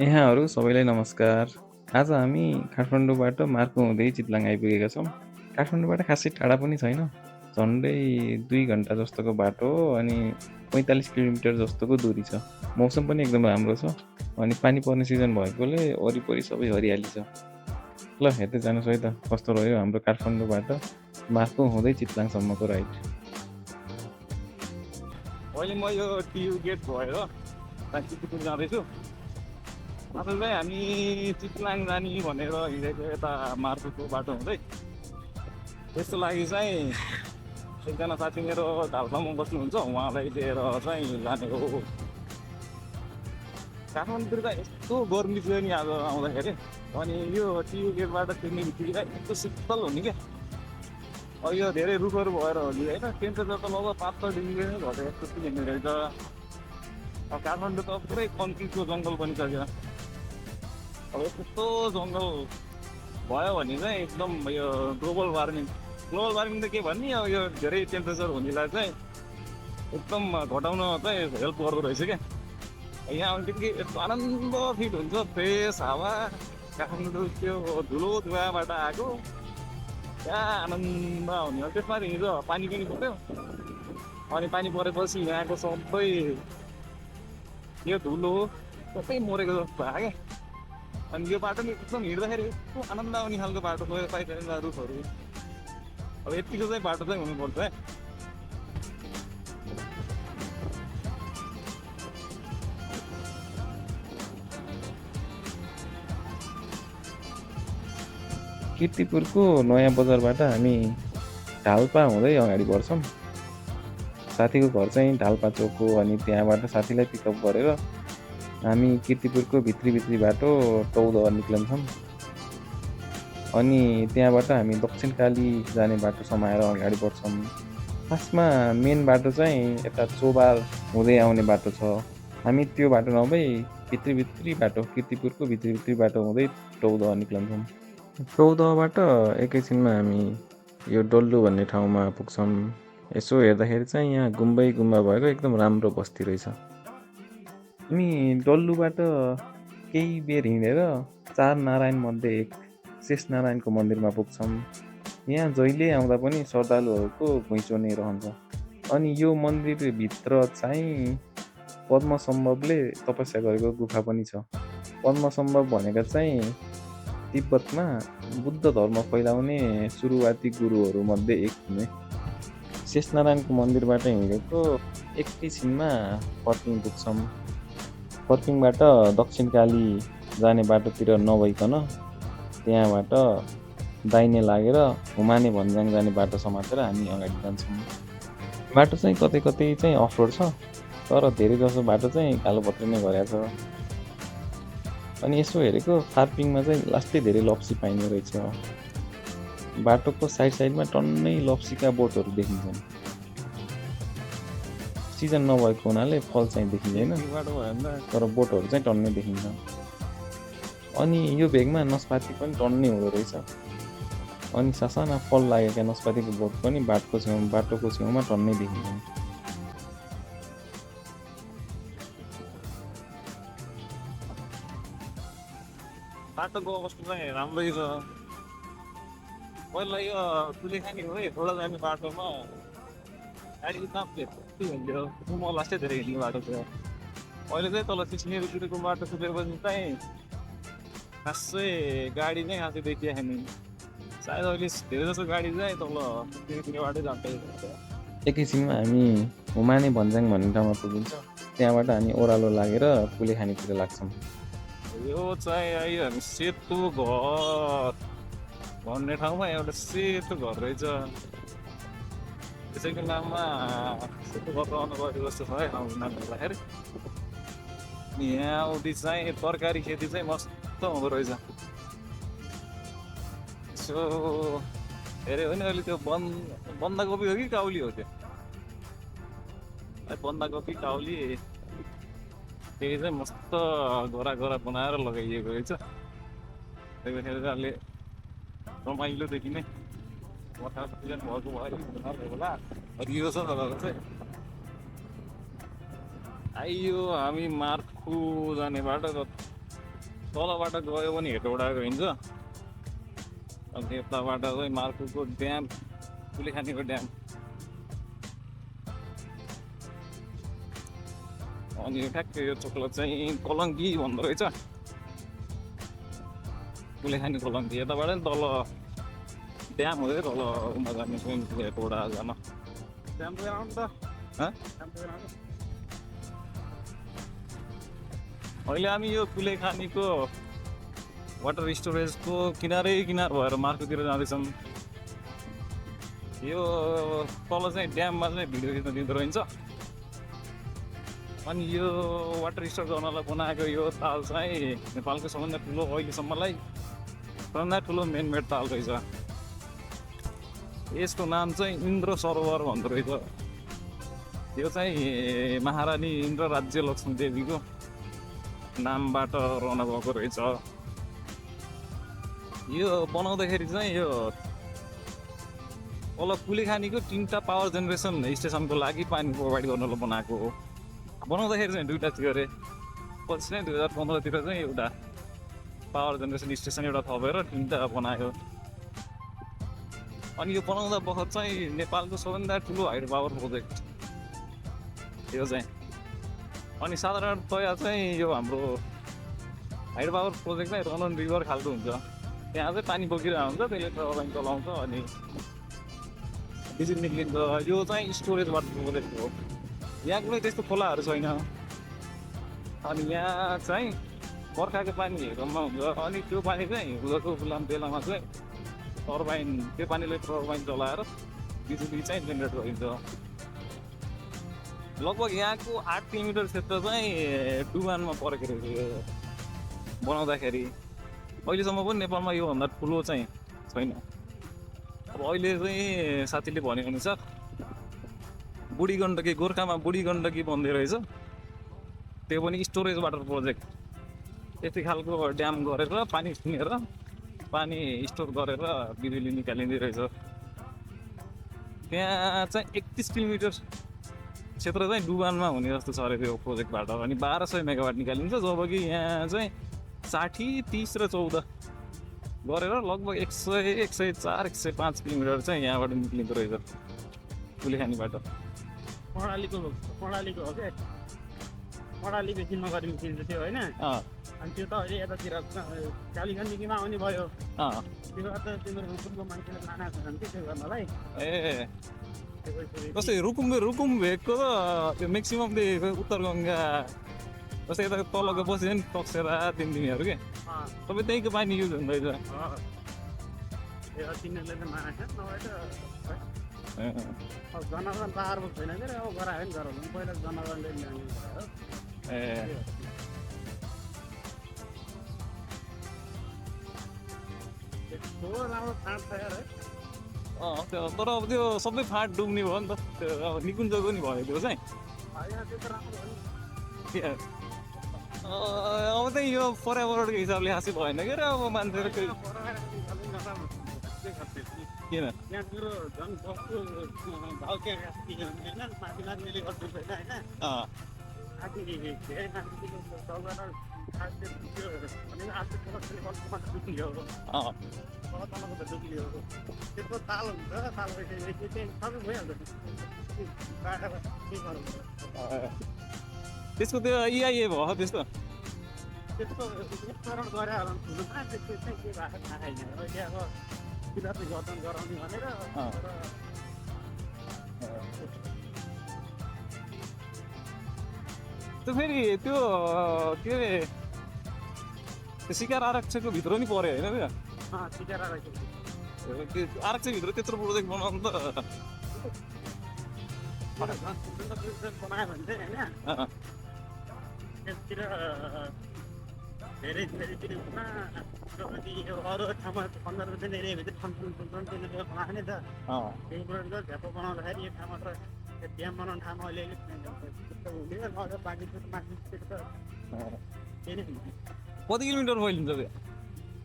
यहाँहरू सबैलाई नमस्कार। आज हामी काठमाडौँबाट मार्को हुँदै चितलाङ आइपुगेका छौँ। काठमाडौँबाट खासै टाढा पनि छैन। झन्डै 2 घन्टा जस्तोको बाटो हो अनि 45 किलोमिटर जस्तोको दूरी छ। मौसम पनि एकदम राम्रो छ अनि पानी पर्ने सिजन भएकोले वरिपरि सबै हरियाली छ। ल हेर्दै जानुहोस् है त कस्तो रह्यो हाम्रो काठमाडौँबाट मार्को हुँदै चितलाङसम्मको राइड। अहिले म यो टियु गेट भएर चितपुर जाँदैछु। असल चाहिँ हामी चितलाङ जाने भनेर हिँडेको यता मार्फतको बाटो हुँदै। त्यसको लागि चाहिँ एकजना साथी मेरो ढाल्पामा बस्नुहुन्छ, उहाँलाई लिएर चाहिँ जाने हो। काठमाडौँतिर चाहिँ यस्तो गर्मी थियो नि आज आउँदाखेरि। अनि यो टियु गेटबाट तिर्ने बित्तिकै चाहिँ यस्तो शीतल हुने क्या। अब यो धेरै रुखहरू भएर हो कि होइन, टेम्परेचर त लगभग 5-6 डिग्री नै घटेको जस्तो हुने रहेछ। अब काठमाडौँ त पुरै कन्क्रिटको जङ्गल बनिसक्यो। अब यस्तो जङ्गल भयो भने चाहिँ एकदम यो ग्लोबल वार्मिङ त के भन्ने, अब यो धेरै टेम्परेचर हुनेलाई चाहिँ एकदम घटाउन चाहिँ हेल्प गर्दो रहेछ क्या। यहाँ आउने बित्तिकै यस्तो आनन्द फिल हुन्छ, फ्रेस हावा, काठमाडौँ त्यो धुलो धुवाबाट आएको क्या आनन्द आउने। त्यसमा हिजो पानी पनि पऱ्यो अनि पानी परेपछि यहाँको सबै यो धुलो सबै मरेको जस्तो भयो क्या। अनि यो बाटो नि एकदम हिँड्दाखेरि यस्तो आनन्द आउने खालको बाटो पाइरहेको रुखहरू। अब यतिको चाहिँ बाटो चाहिँ हुनुपर्छ है। कीर्तिपुरको नयाँ बजारबाट हामी ढाल्पा हुँदै अगाडि बढ्छौँ। साथीको घर चाहिँ ढाल्पा चोक हो अनि त्यहाँबाट साथीलाई पिकअप गरेर हामी कीर्तिपुरको भित्री बाटो टौदह निक्लन्छौँ। अनि त्यहाँबाट हामी दक्षिणकाली जाने बाटो समाएर अगाडि बढ्छौँ। खासमा मेन बाटो चाहिँ यता चोबार हुँदै आउने बाटो छ। हामी त्यो बाटो नभई भित्री बाटो, कीर्तिपुरको भित्री बाटो हुँदै टौदह निक्लन्छौँ। टौदहबाट एकैछिनमा हामी यो डल्लु भन्ने ठाउँमा पुग्छौँ। यसो हेर्दाखेरि चाहिँ यहाँ गुम्बा भएको एकदम राम्रो बस्ती रहेछ। हामी डल्लुबाट केही बेर हिँडेर 4 नारायण मध्ये एक शेषनारायणको मन्दिरमा पुग्छौँ। यहाँ जहिले आउँदा पनि श्रद्धालुहरूको घुइँचो नै रहन्छ। अनि यो मन्दिरभित्र चाहिँ पद्मसम्भवले तपस्या गरेको गुफा पनि छ। पद्मसम्भव भनेका चाहिँ तिब्बतमा बुद्ध धर्म फैलाउने सुरुवाती गुरुहरूमध्ये एक हुने। शेषनारायणको मन्दिरबाट हिँडेको एकैछिनमा पर्किङ पुग्छौँ। पर्किङबाट दक्षिणकाली जाने बाटोतिर नभइकन त्यहाँबाट दाहिने लागेर हुमाने भन्ज्याङ जाने बाटो समातेर हामी अगाडि जान्छौँ। बाटो चाहिँ कतै चाहिँ अफरोड छ, तर धेरै जसो बाटो चाहिँ कालोपत्रे नै गरेको छ। अनि यसो हेरेको फार्पिङमा चाहिँ लास्टै धेरै लप्सी पाइने रहेछ। बाटोको साइडमा टन्नै लप्सीका बोटहरू देखिन्छन्। सिजन नभएको हुनाले फल चाहिँ देखिँदैन, तर बोटहरू चाहिँ टन्नै देखिन्छ। अनि यो भेगमा नस्पाती पनि टन्नै हुँदो रहेछ। अनि सासाना फल लागेका नस्पातीको बोट पनि बाटोको छेउमा टन्नै देखिन्छन्। बाटोको अवस्था चाहिँ राम्रै छ। पहिला यो तुलेखानी हो थोडा जाने बाटोमा गाडी कति हुन्थ्यो, म लास्टै धेरै हिँड्ने बाटो थियो। अहिले चाहिँ तल सिस्नेरीतिरको बाटो सुतेपछि चाहिँ खासै गाडी नै खासै देखिएन। सायद अहिले धेरै जसो गाडी चाहिँ तल सिस्नेरीतिरबाटै जाँदै। एकैछिनमा हामी हुमाने भन्ज्याङ भन्ने ठाउँमा पुगिन्छ। त्यहाँबाट हामी ओह्रालो लागेर पुलेखानीतिर लाग्छौँ। यो चाहिँ आयो हामी सेतो घर भन्ने ठाउँमा एउटा सेतो घर रहेछ। त्यसैको नाममा सेतो घर आउनु गएको जस्तो छ है ठाउँको नाम हेर्दाखेरि। यहाँ आउँदै चाहिँ तरकारी खेती चाहिँ मस्त हुँदो रहेछ। यसो हेऱ्यो भने अहिले त्यो बन्दाकोपी हो कि काउली हो, त्यो बन्दाकोपी काउली त्यही चाहिँ मस्त गोरा बनाएर लगाइएको रहेछ। त्यही भएर अलि रमाइलो देखिने बर्खा सिजन भएको भयो होला। हरियो छ तपाईँको चाहिँ आइयो हामी मार्कु जाने बाटो तलबाट गयो भने हेटौँडा गइन्छ। अनि यताबाट चाहिँ मार्कुको ड्याम, कुलेखानीको ड्याम, अनि ठ्याक्कै यो चोकलक चाहिँ कलङ्की भन्दो रहेछ। कुलेखानी कलङ्की यताबाट नि तल ड्याम हुँदै तल उमा जाने स्विमिङ पुल हेटौँडा जान। ड्याम पुगेर आउनु त, हँ? ड्याम पुगेर आउनु। अहिले हामी यो कुलेखानीको वाटर स्टोरेजको किनारै किनार भएर मार्कुतिर जाँदैछौँ। यो तल चाहिँ ड्याममा चाहिँ भिडियो खिच्न दिँदो रहन्छ। अनि यो वाटर स्टोर गर्नलाई बनाएको यो ताल चाहिँ नेपालको सबभन्दा ठुलो, अहिलेसम्मलाई सबभन्दा ठुलो मेनमेड ताल रहेछ। यसको नाम चाहिँ इन्द्र सरोवर भन्दो रहेछ। यो चाहिँ महारानी इन्द्र राज्य लक्ष्मी देवीको नामबाट रहन गएको रहेछ। यो बनाउँदाखेरि चाहिँ यो तल कुलेखानीको 3टा पावर जेनेरेसन स्टेसनको लागि पानी प्रोभाइड गर्नलाई बनाएको हो। बनाउँदाखेरि चाहिँ 2टा थियो अरे, पछि चाहिँ 2015तिर चाहिँ एउटा पावर जेनेरेसन स्टेसन एउटा थपेर 3टा बनायो। अनि यो बनाउँदा बखत चाहिँ नेपालको सबभन्दा ठुलो हाइड्रो पावर प्रोजेक्ट यो चाहिँ। अनि साधारणतया चाहिँ यो हाम्रो हाइड्रो पावर प्रोजेक्ट चाहिँ रन रिभर खालको हुन्छ। त्यहाँ चाहिँ पानी बोकिरहेको हुन्छ, त्यसले टर्बाइन चलाउँछ अनि डिजिल निक्लिन्छ। यो चाहिँ स्टोरेज वाटर प्रोजेक्ट हो। यहाँ कुनै त्यस्तो खोलाहरू छैन। अनि यहाँ चाहिँ बर्खाको पानी हेर्नमा हुन्छ। अनि त्यो पानी चाहिँ हिउँदको फुलाम बेलामा चाहिँ टर्बाइन, त्यो पानीले टर्बाइन चलाएर बिजुली चाहिँ जेनेरेट गरिन्छ। लगभग यहाँको 8 किलोमिटर क्षेत्र चाहिँ डुबानमा परेको रहेछ यो बनाउँदाखेरि। अहिलेसम्म पनि नेपालमा योभन्दा ठुलो चाहिँ छैन। अब अहिले चाहिँ साथीले भनेअनुसार बुढी गण्डकी, गोर्खामा बुढी गण्डकी बन्दै रहेछ। त्यो पनि स्टोरेज वाटर प्रोजेक्ट। यति खालको ड्याम गरेर पानी सुनेर पानी स्टोर गरेर बिजुली निकालिँदै रहेछ। त्यहाँ चाहिँ 31 किलोमिटर क्षेत्र चाहिँ डुबानमा हुने जस्तो छ अरे त्यो प्रोजेक्टबाट। अनि 1200 मेगावाट निकालिन्छ, जबकि यहाँ चाहिँ 60, 30 र 14 गरेर लगभग 100, 104, 105 किलोमिटर चाहिँ यहाँबाट निक्लिँदो रहेछ कुलेखानीबाट। कर्णालीको हो क्या, कर्णाली बेसिनमा गरी निस्किन्छ त्यो होइन। अनि त्यो त अहिले यतातिर कालीगण्डकीमा आउने भयो। त्यो त तिम्रो रुकुमको मान्छेले लानाएको छन् कि त्यो गर्नलाई। ए जस्तै रुकुम भेगको त त्यो म्याक्सिमम् उत्तर गङ्गा, जस्तै यता तलको बसेर नि टक्सेरा तिनदिनीहरू के सबै त्यहीँको पानी युज हुँदैछ। तिनीहरूले त मानेको नभए त जनगण पाहाडको छैन क्या, अब गरायो नि गराउनु। पहिला जनगणले ल्याउने भयो। ए यस्तो राम्रो फाँट छ यार है। त्यो तर अब त्यो सबै फाँट डुब्ने भयो नि त। त्यो अब निकुञ्जको नि भयो त्यो चाहिँ। त्यो त राम्रो भयो नि। के अब चाहिँ यो पर्यावरणको हिसाबले हाँसी भएन क्या र अब मान्छेहरू किन यहाँ मेरो झन् बस्छु भाउ क्या होइन, माथि माथिले गर्छु होइन होइन। माथि धेरै मान्छेले चौबाट खासले त्यो भनेको आफ्नो तलले बस्नुमा डुब्लियो, तल तलको त डुब्लियो। त्यसको ताल हुन्छ, ताल भइसकेपछि त्यो चाहिँ सबै भइहाल्छ। बाटामा के गरौँ त्यसको त्यो इआइए भयो त्यस्तो। त्यस्तो विस्तरण गरे होला ठुलोमा, त्यो चाहिँ के भएको थाहा छैन। अहिले अब किन चाहिँ गर्छन् गराउने भनेर। त्यो फेरि त्यो के अरे त्यो शिकार आरक्षको भित्र नि पऱ्यो होइन त्यो। सिकेर रहेछ त्यो आरक्षभित्र त्यत्रो प्रोजेक्ट बनाउनु त बनायो भने चाहिँ होइन त्यसतिर धेरै धेरै अरू ठाउँमा 15 रुपियाँ धेरै भए चाहिँ बनाएको नि त। त्यही कुरा झ्यापो बनाउँदाखेरि यो ठाउँमा त ड्याम बनाउने ठाउँमा अलिअलि हुने नभए बाँकी माथि त त्यही नै हुन्छ। कति किलोमिटर फैलिन्छ त्यो?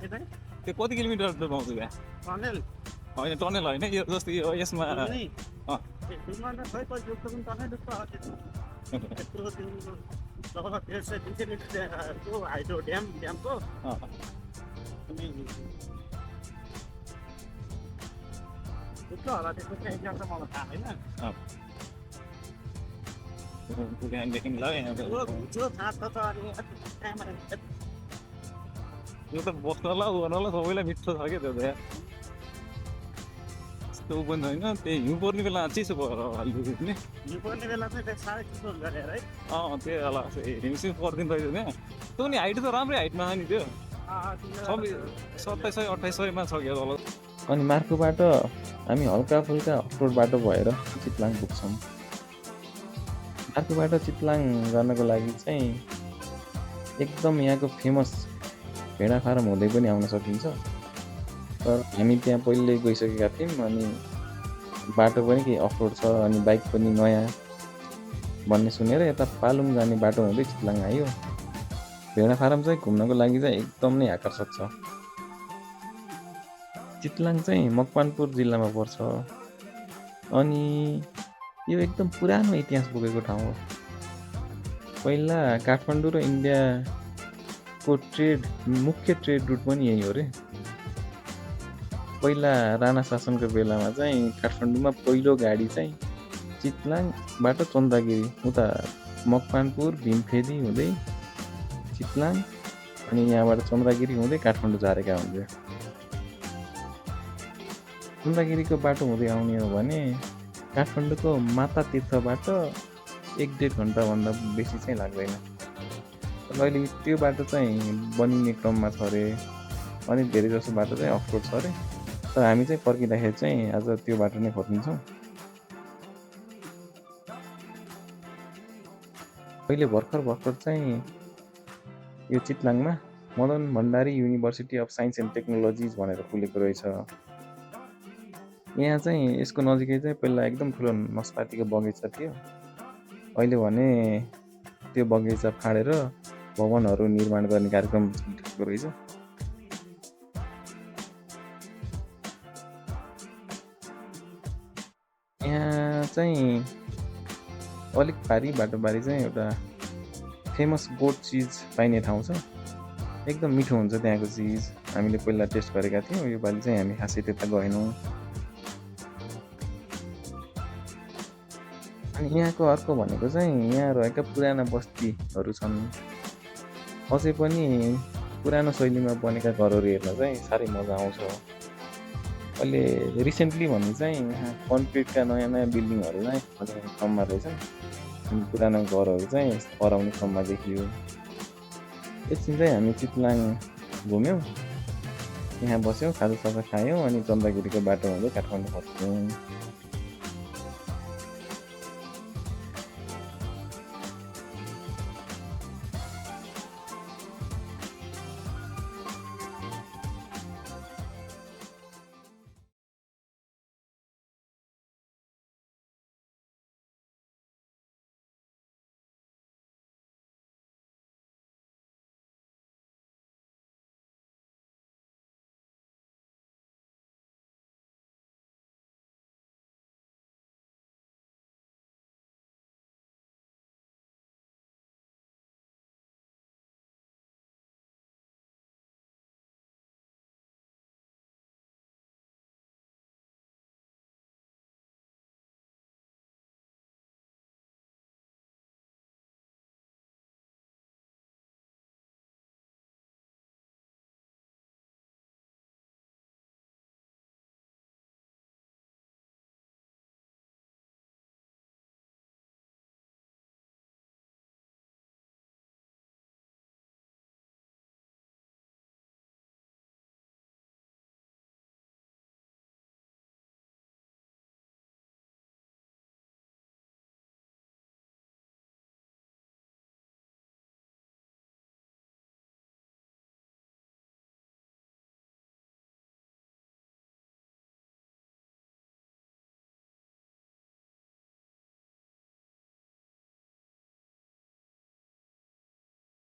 त्यो चाहिँ त्यो कति किलोमिटर पाउँछ त्यहाँ? टनेल होइन टनेल होइन, यो जस्तै यो यसमा खै पछि टनै डुब्छ त्यत्रो लगभग 1.5 से 2 मिटरको हाइड्रो ड्यामको अँ, अनि त्यस्तो होला त्यसको चाहिँ एक्जाम त मलाई थाहा छैन त्यहाँदेखि ल यहाँ जो थाहा छ त अनि कहाँबाट यो त बस्नलाई उ गर्नलाई सबैलाई मिठो छ क्या त्यो त यार त्यस्तो उ पनि छैन त्यही हिउँ पर्ने बेला चिसो भएर अलिकति नि हिउँ पर्ने बेला चाहिँ त्यहाँ साह्रै चिसो हुन्छ अरे है अँ त्यो होला हिउँसिउँ परिदिनु रहेछ त्यहाँ त्यो नि हाइट त राम्रै हाइटमा छ नि त्यो सबै 2700-2800 मा छ क्या तल अनि मार्कोबाट हामी हल्का फुल्का अफरोड बाटो भएर चितलाङ पुग्छौँ। मार्कोबाट चितलाङ गर्नको लागि चाहिँ एकदम यहाँको फेमस भेडा फार्म हुँदै पनि आउन सकिन्छ। तर हामी त्यहाँ पहिले गइसकेका थियौँ अनि बाटो पनि केही अफरोड छ अनि बाइक पनि नयाँ भन्ने सुनेर यता पालुङ जाने बाटो हुँदै चितलाङ आयो। भेडा फार्म चाहिँ घुम्नको लागि चाहिँ एकदम नै आकर्षक छ। चितलाङ चाहिँ मकवानपुर जिल्लामा पर्छ अनि यो एकदम पुरानो इतिहास बोकेको ठाउँ हो। पहिला काठमाडौँ र इन्डियाको मुख्य ट्रेड रुट पनि यही हो रे। पहिला राणा शासनको बेलामा चाहिँ काठमाडौँमा पहिलो गाडी चाहिँ चितलाङबाट चन्द्रगिरी उता मकवानपुर भीमफेदी हुँदै चितलाङ अनि यहाँबाट चन्द्रगिरी हुँदै काठमाडौँ झारेका हुन्थ्यो। चन्द्रगिरीको बाटो हुँदै आउने हो भने काठमाडौँको माता तीर्थबाट 1-1.5 घन्टाभन्दा बेसी चाहिँ लाग्दैन। तर अहिले त्यो बाटो चाहिँ बनिने क्रममा छ अरे अनि धेरै जसो बाटो चाहिँ अफरोड छ अरे। तर हामी चाहिँ पर्खिँदाखेरि चाहिँ आज त्यो बाटो नै खोज्छौँ। अहिले भर्खर चाहिँ यो चितलाङमा Madan Bhandari university of science and technologies भनेर खुलेको रहेछ। यहाँ चाहिँ यसको नजिकै चाहिँ पहिला एकदम ठुलो नस्पातीको बगैँचा थियो। अहिले भने त्यो बगैँचा फाडेर भवनहरू निर्माण गर्ने कार्यक्रम चलिरहेको रहेछ। यहाँ चाहिँ अलिक बाटोबारी चाहिँ एउटा फेमस गोट चिज पाइने ठाउँ छ। एकदम मिठो हुन्छ त्यहाँको चिज। हामीले पहिला टेस्ट गरेका थियौँ। योपालि चाहिँ हामी खासै त्यता गएनौँ। अनि यहाँको अर्को भनेको चाहिँ यहाँ रहेका पुराना बस्तीहरू छन्। अझै पनि पुरानो शैलीमा बनेका घरहरू हेर्न चाहिँ साह्रै मजा आउँछ। अहिले रिसेन्टली भने चाहिँ यहाँ कन्क्रिटका नयाँ बिल्डिङहरू नै बन्ने क्रममा रहेछन्। अनि पुरानो घरहरू चाहिँ हराउने क्रममा देखियो। एकछिन चाहिँ हामी चितलाङ घुम्यौँ, यहाँ बस्यौँ, खाजासाजा खायौँ अनि चन्द्रगिरीको बाटो हुँदै काठमाडौँ फर्क्यौँ।